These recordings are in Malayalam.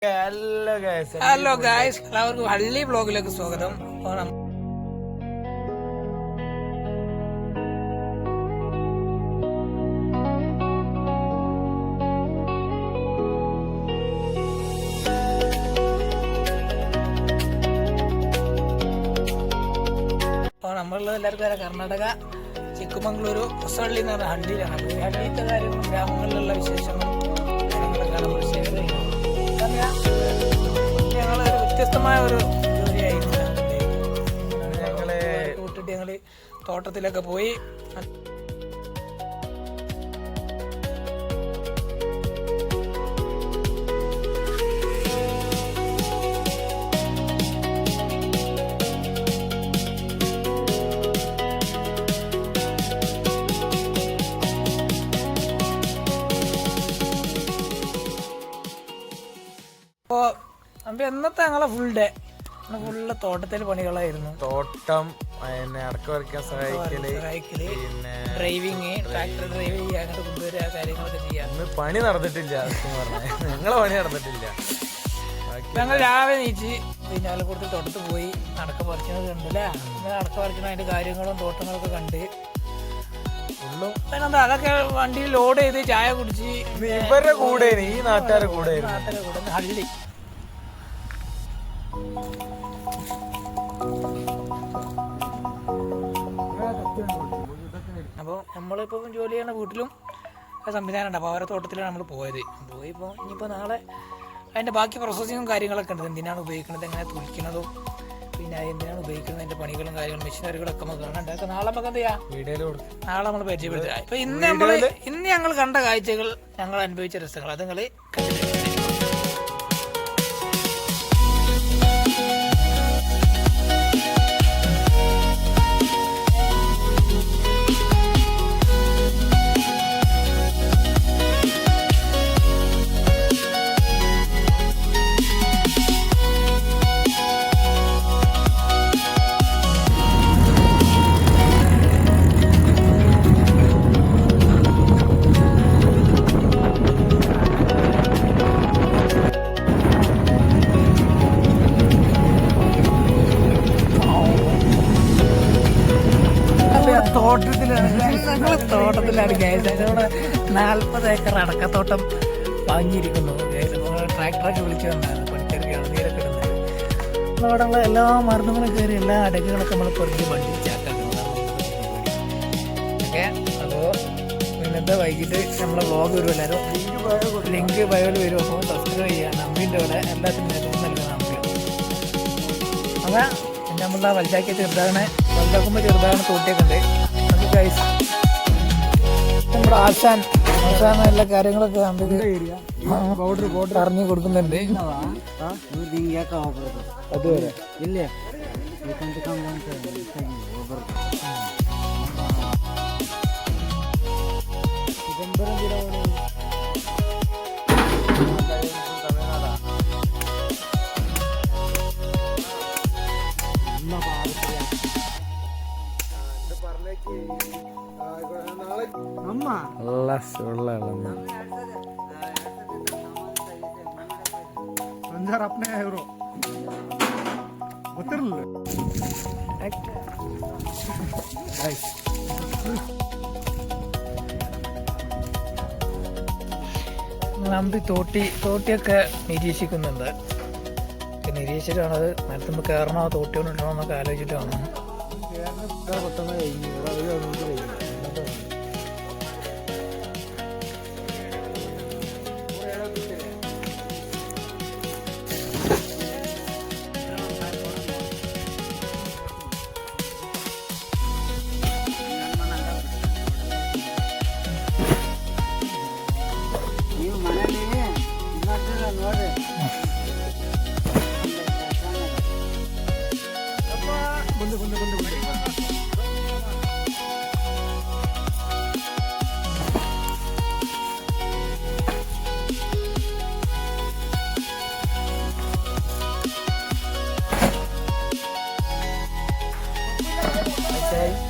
ഹലോ ഗായ്സ്, എല്ലാവർക്കും ഹള്ളി ബ്ലോഗിലേക്ക് സ്വാഗതം. നമ്മളുള്ളത് എല്ലാവർക്കും അറിയാം, കർണാടക ചിಕ್ಕമംഗ്ലൂരു ಹೊಸಹಳ್ಳಿ എന്ന് പറഞ്ഞ ഹള്ളിയിലാണ്. ഹള്ളിയിലത്തെ കാര്യങ്ങളും ഗ്രാമങ്ങളിലുള്ള വിശേഷങ്ങളും കാര്യങ്ങളൊക്കെ നമ്മൾ ഷെയർ ചെയ്യുന്നത്. ഞങ്ങളൊരു വ്യത്യസ്തമായ ഒരു ജോലിയായിരുന്നു. വിട്ടിട്ട് ഞങ്ങൾ തോട്ടത്തിലൊക്കെ പോയി അപ്പൊ എന്നത്തെ ഞങ്ങളെ ഫുൾ ഡേ ഫുള്ള് തോട്ടത്തില് പണികളായിരുന്നു. തോട്ടം, അടക്ക പറിക്കാൻ സഹായിക്കല്, ഡ്രൈവിങ്, ട്രാക്ടർ ഡ്രൈവ് ചെയ്യുക, അങ്ങോട്ട് കൊണ്ടുവരിക, കാര്യങ്ങളൊക്കെ ചെയ്യാം. പണി നടന്നിട്ടില്ല, ഞങ്ങളെ പണി നടന്നിട്ടില്ല. ഞങ്ങൾ രാവിലെ നീച്ച് പിന്നാലക്കൂടത്ത് തോട്ടത്ത് പോയി അടക്ക പറിക്കുന്നത് കണ്ടല്ലേ. അടക്ക പറിക്കുന്ന അതിന്റെ കാര്യങ്ങളും തോട്ടങ്ങളൊക്കെ കണ്ട് പിന്നെന്താ അതൊക്കെ വണ്ടിയിൽ ലോഡ് ചെയ്ത് ചായ കുടിച്ച് ഇവരുടെ കൂടെ ഈ നാട്ടുകാരുടെ കൂടെ ഹള്ളി. അപ്പോൾ നമ്മളിപ്പോ ജോലി ചെയ്യുന്ന വീട്ടിലും സംവിധാനം ഉണ്ട്. അപ്പോൾ അവരുടെ തോട്ടത്തിലാണ് നമ്മൾ പോയിപ്പോൾ ഇനിയിപ്പോൾ നാളെ അതിൻ്റെ ബാക്കി പ്രോസസ്സിങ്ങും കാര്യങ്ങളൊക്കെ ഉണ്ട്. എന്തിനാണ് ഉപയോഗിക്കുന്നത്, എങ്ങനെ തുളിക്കുന്നതും, പിന്നെ എന്തിനാണ് ഉപയോഗിക്കുന്നത്, അതിൻ്റെ പണികളും കാര്യങ്ങളും മെഷീനറികളൊക്കെ നമുക്ക് കാണാൻ. നാളെ നമുക്ക് എന്ത് ചെയ്യാം, നാളെ നമ്മൾ പരിചയപ്പെടുത്തുക. ഇപ്പൊ ഇന്ന് ഞങ്ങൾ കണ്ട കാഴ്ചകൾ, ഞങ്ങൾ അനുഭവിച്ച രസങ്ങൾ അത് നിങ്ങൾ കണ്ടിട്ട് തോട്ടത്തിലാണ് ഗ്യാസ്. അതിനോട് 40 ഏക്കർ അടക്കത്തോട്ടം വാങ്ങിയിരിക്കുന്നു. ട്രാക്ടറൊക്കെ വിളിച്ചു വന്നാണ് പണിക്കാർക്ക് ഇളനീരൊക്കെ ഇടുന്നത്. അവിടെയുള്ള എല്ലാ മരുന്നുകളും കയറി എല്ലാ അടക്കുകളൊക്കെ നമ്മൾ പൊറുക്കി വണ്ടി ചാക്കാക്കുന്നത് ഓക്കെ. അപ്പോൾ ഇന്നത്തെ വൈകിട്ട് നമ്മളെ വ്ളോഗ് വരും. എല്ലാവരും ലിങ്ക് ബയോയിൽ വരും. അപ്പോൾ സബ്സ്ക്രൈബ് ചെയ്യാൻ നമ്പിൻ്റെ അവിടെ എല്ലാത്തിനും നേരവും നൽകുന്ന നമ്പി. അങ്ങനെ നമ്മളെ വലുതാക്കി വലുതാക്കുമ്പോൾ ചെറുതാകുന്ന തോട്ടിയൊക്കെ ഉണ്ട്. അത് ഗൈസ് നമ്മുടെ ആശാൻ എല്ലാ കാര്യങ്ങളൊക്കെ പറഞ്ഞു കൊടുക്കുന്നുണ്ട്. അതുവരെ ഇല്ലേ अपने euro ಗೊತ್ತಿರಲಿಲ್ಲ. നമ്പി തോട്ടിയൊക്കെ നിരീക്ഷിക്കുന്നുണ്ട്. നിരീക്ഷിച്ചിട്ടാണ് അത് മരത്തുമ്പോൾ കയറണോ തോട്ടി കൊണ്ടിട്ടോ എന്നൊക്കെ ആലോചിച്ചിട്ടാണ്. പെട്ടെന്ന് കഴിഞ്ഞു.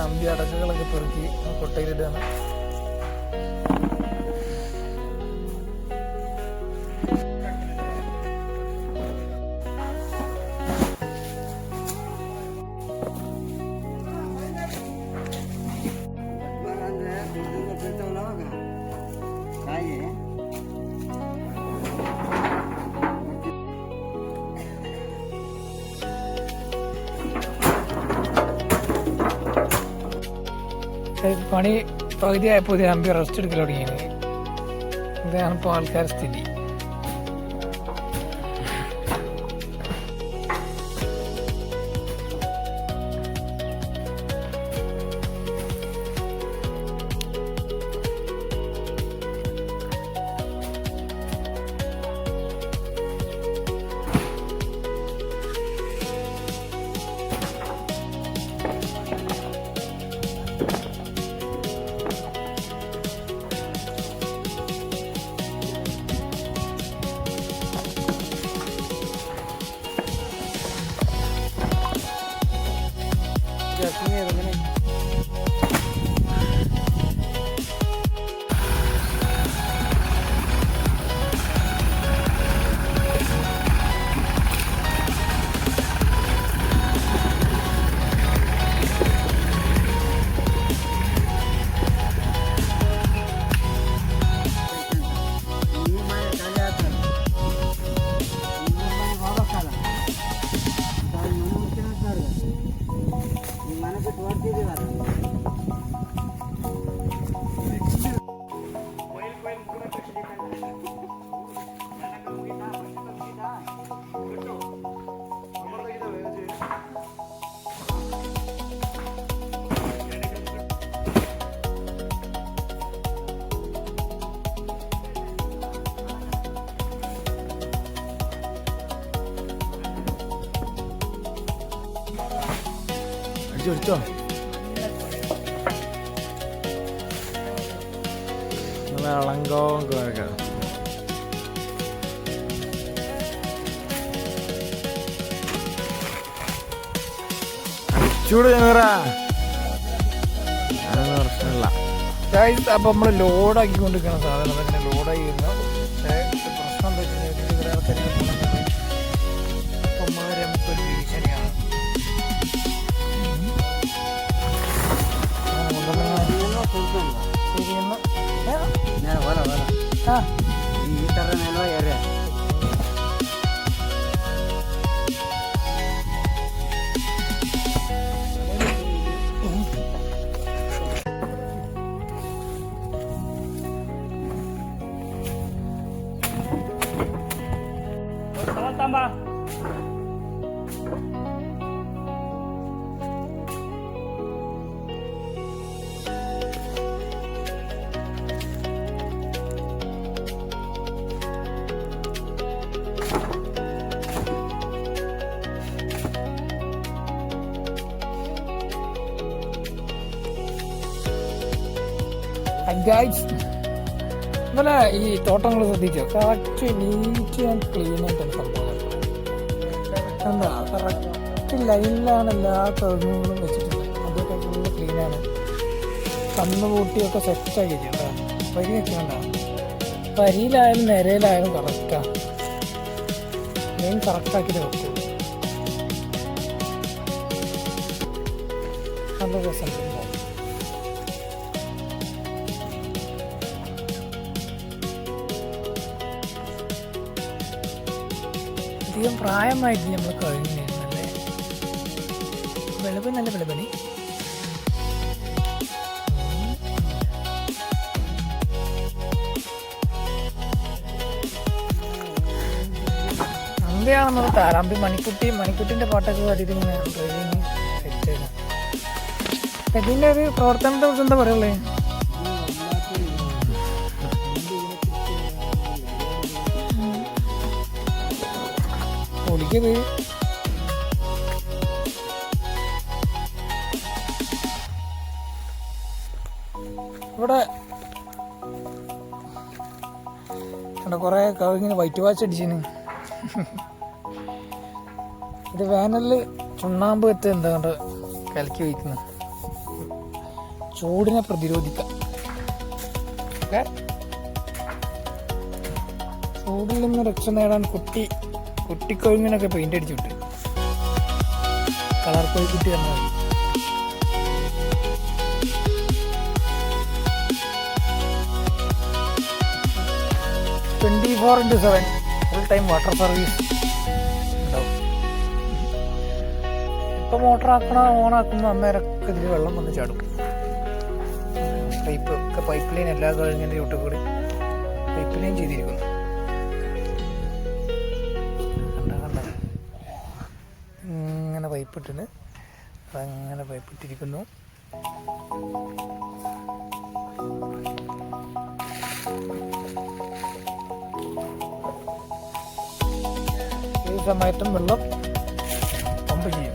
അമ്പി അടക്കുകളൊക്കെ പെറുക്കി കൊട്ടയിലിടുകയാണ്. പണി പകുതിയായപ്പോൾ അമ്പി റെസ്റ്റ് എടുക്കൽ തുടങ്ങിയത്. ഇതാണ് ഇപ്പോൾ ആൾക്കാരുടെ സ്ഥിതി. ചോദിച്ചോ ഇളങ്കോം ചൂട് ഞാനൊന്നും പ്രശ്നമില്ല. അപ്പം നമ്മൾ ലോഡാക്കിക്കൊണ്ടിരിക്കുന്ന സാധനം അങ്ങനെ ലോഡായി വരുന്നു. പക്ഷേ പ്രശ്നം എന്താ വെച്ചാൽ ആൾക്കാർ നമുക്കൊരു ഭീഷണിയാണ്. അതുപോലെ ഈ തോട്ടങ്ങൾ ശ്രദ്ധിച്ചോ, കറക്റ്റ് നീറ്റ് ആൻഡ് ക്ലീൻ ആയിട്ടാണ് സംഭവം. എന്താ കറക്റ്റ് ലൈനിലാണ് എല്ലാ കവുങ്ങുകളും വെച്ചിട്ടുള്ളത്. അതൊക്കെ ഫുള്ള് ക്ലീനാണ്. കന്നുകൂട്ടിയൊക്കെ സെറ്റാക്കി കേട്ടോ. വരി വെക്കണ്ടാവും. വരിയിലായാലും നിരയിലായാലും കറക്റ്റാണ്. മെയിൻ കറക്റ്റാക്കിയിട്ട് വെക്കും. നല്ല രസമുണ്ട്. അധികം പ്രായമായിട്ട് നമ്മൾ കഴിഞ്ഞിരുന്നല്ലേ. വെളുപ്പ് നല്ല വെളുപ്പണി. അമ്പയാണെന്നത് താരാമ്പി മണിക്കുട്ടിൻ്റെ പാട്ടൊക്കെ പാടിയിട്ട് ഇങ്ങനെ ഡ്രൈവിങ് സെറ്റ് ചെയ്യണം. ഇതിൻ്റെ ഒരു പ്രവർത്തനത്തെ കുറിച്ച് എന്താ പറയുള്ളേ? പൊളിക്കത് ഇവിടെ കുറെ കവിങ്ങനെ വൈറ്റ് വാച്ച് അടിച്ചിന്. ഇത് വേനലിൽ ചുണ്ണാമ്പ് എത്തി എന്താ കൊണ്ട് കലക്കി വയ്ക്കുന്നു. ചൂടിനെ പ്രതിരോധിക്കാം. ഓക്കെ, ചൂടിൽ നിന്ന് രക്ഷ നേടാൻ കുട്ടിക്കൊഴുങ്ങിനൊക്കെ പെയിന്റ് അടിച്ചിട്ട് കളർ കോഴിക്കുട്ടി പറഞ്ഞാൽ 24/7 ഫുൾ ടൈം വാട്ടർ സർവീസ് ഉണ്ടാവും. ഇപ്പം മോട്ടറാക്കണ ഓണാക്കുന്ന അന്നേരമൊക്കെ ഇതിൽ വെള്ളം വന്ന് ചാടും. പൈപ്പ് ഒക്കെ പൈപ്പ് ലൈൻ എല്ലാ കഴിഞ്ഞതിൻ്റെ ചുട്ടിൽ കൂടി പൈപ്പ് ലൈൻ ചെയ്തിരിക്കുന്നു. കണ്ട ഇങ്ങനെ പൈപ്പ് ഇട്ടിന് അതങ്ങനെ പൈപ്പ് ഇട്ടിരിക്കുന്നു. ഈ സമയത്തും വെള്ളം പമ്പ് ചെയ്യും.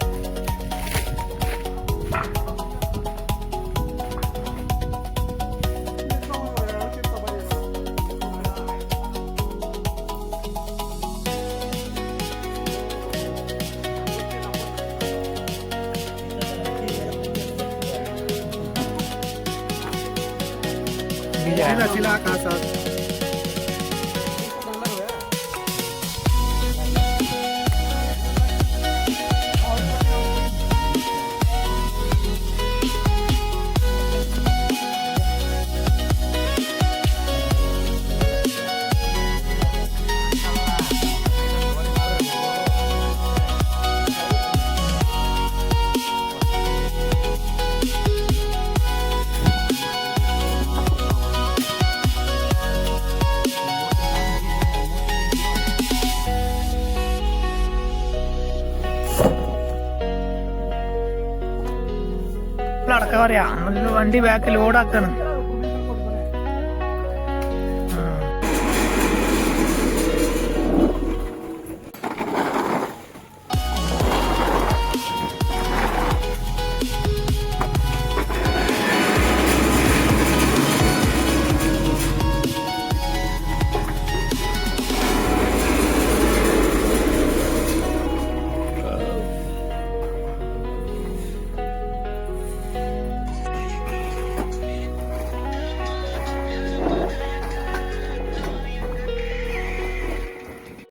sila kasat. അടക്കം പറയാ വണ്ടി ബാക്ക് ലോഡാക്കാണ്.